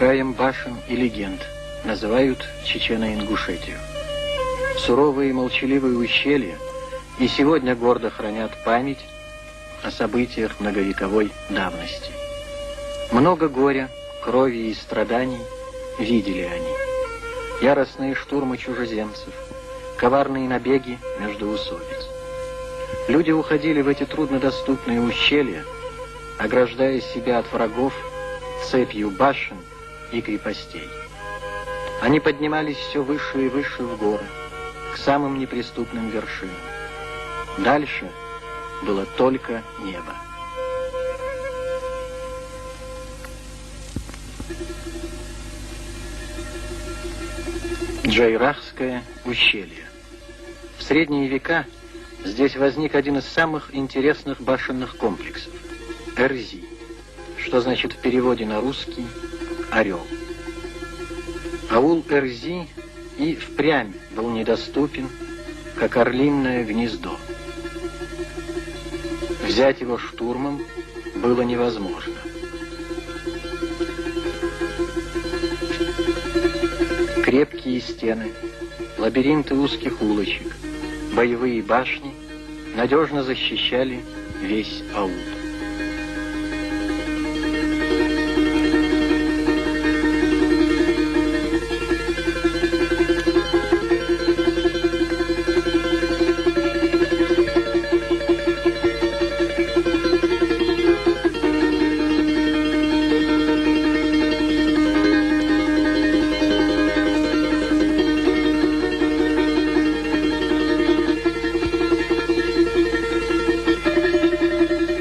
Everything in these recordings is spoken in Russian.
краем башен и легенд называют Чечено-Ингушетию. Суровые и молчаливые ущелья и сегодня гордо хранят память о событиях многовековой давности. Много горя, крови и страданий видели они. Яростные штурмы чужеземцев, коварные набеги междоусобиц. Люди уходили в эти труднодоступные ущелья, ограждая себя от врагов цепью башен и крепостей. Они поднимались все выше и выше в горы, к самым неприступным вершинам. Дальше было только небо. Джайрахское ущелье. В средние века здесь возник один из самых интересных башенных комплексов – Эрзи, что значит в переводе на русский «орел». Аул Эрзи и впрямь был недоступен, как орлиное гнездо. Взять его штурмом было невозможно. Крепкие стены, лабиринты узких улочек, боевые башни надежно защищали весь аул.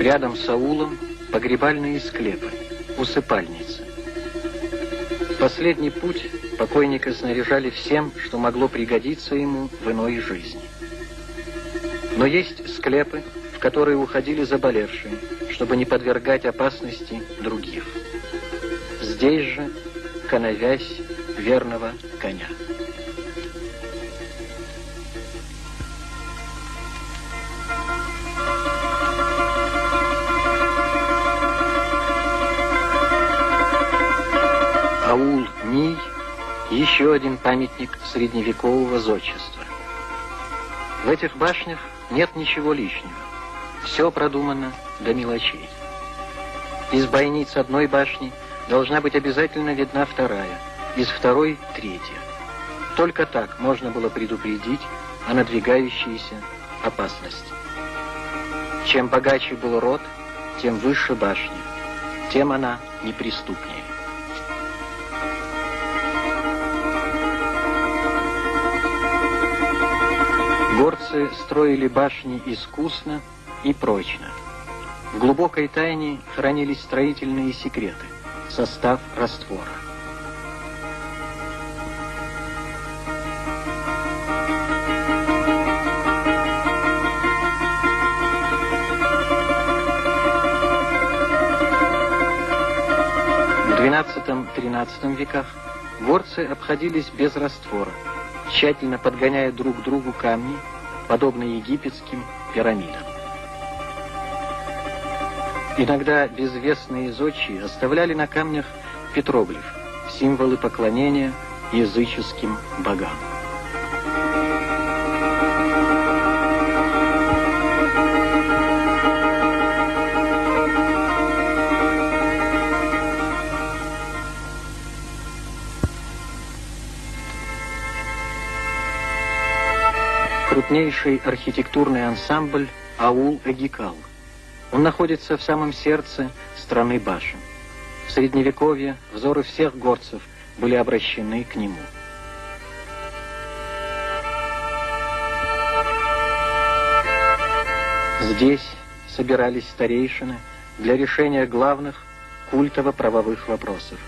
Рядом с аулом погребальные склепы, усыпальницы. В последний путь покойника снаряжали всем, что могло пригодиться ему в иной жизни. Но есть склепы, в которые уходили заболевшие, чтобы не подвергать опасности других. Здесь же коновязь верного коня. Аул Ний – еще один памятник средневекового зодчества. В этих башнях нет ничего лишнего. Все продумано до мелочей. Из бойниц одной башни должна быть обязательно видна вторая, из второй – третья. Только так можно было предупредить о надвигающейся опасности. Чем богаче был род, тем выше башня, тем она неприступнее. Горцы строили башни искусно и прочно. В глубокой тайне хранились строительные секреты, состав раствора. В XII-XIII веках горцы обходились без раствора, тщательно подгоняя друг к другу камни, подобные египетским пирамидам. Иногда безвестные зодчие оставляли на камнях петроглиф, символы поклонения языческим богам. Крупнейший архитектурный ансамбль аул Эгикал. Он находится в самом сердце страны башен. В Средневековье взоры всех горцев были обращены к нему. Здесь собирались старейшины для решения главных культово-правовых вопросов.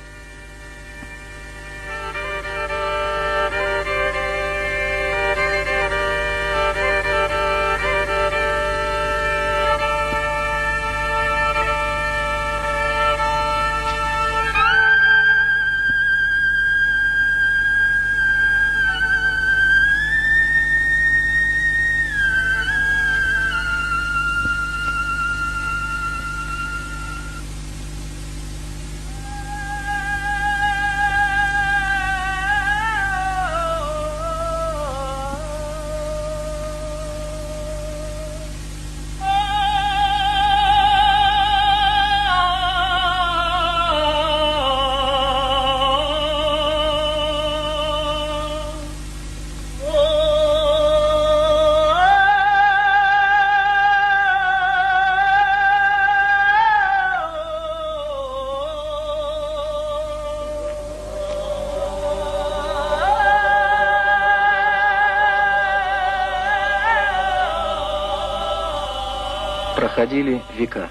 Проходили века.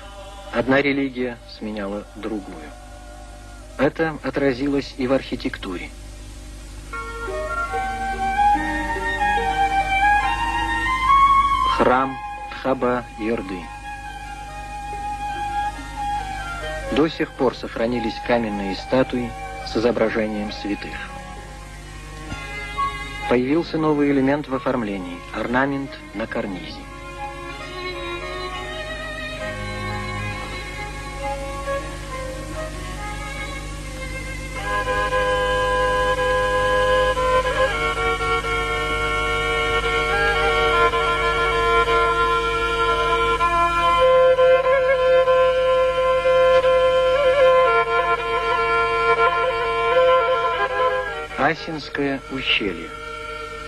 Одна религия сменяла другую. Это отразилось и в архитектуре. Храм Тхаба-Йорды. До сих пор сохранились каменные статуи с изображением святых. Появился новый элемент в оформлении – орнамент на карнизе. Асинское ущелье.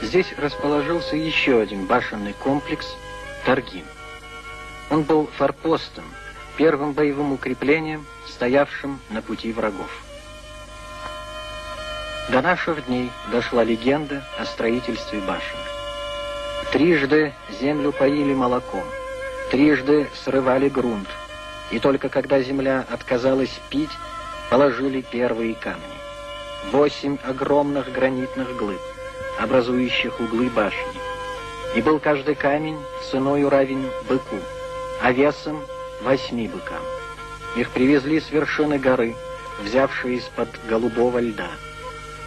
Здесь расположился еще один башенный комплекс – Таргин. Он был форпостом, первым боевым укреплением, стоявшим на пути врагов. До наших дней дошла легенда о строительстве башен. Трижды землю поили молоком, трижды срывали грунт, и только когда земля отказалась пить, положили первые камни. 8 огромных гранитных глыб, образующих углы башни. И был каждый камень ценою равен быку, а весом 8 быкам. Их привезли с вершины горы, взявшие из-под голубого льда.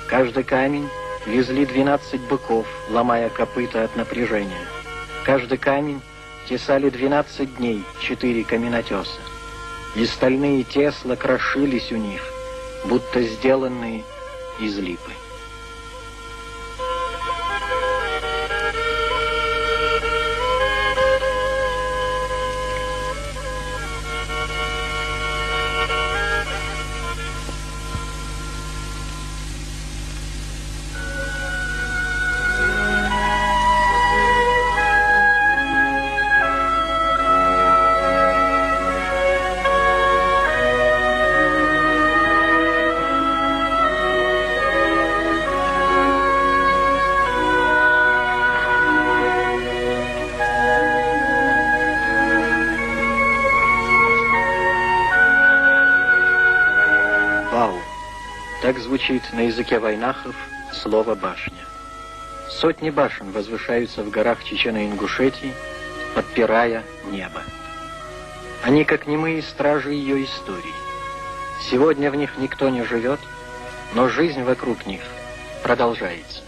Каждый камень везли 12 быков, ломая копыта от напряжения. Каждый камень тесали 12 дней 4 каменотеса. И стальные тесла крошились у них, будто сделанные из липы. Так звучит на языке вайнахов слово «башня». Сотни башен возвышаются в горах Чечено-Ингушетии, подпирая небо. Они как немые стражи ее истории. Сегодня в них никто не живет, но жизнь вокруг них продолжается.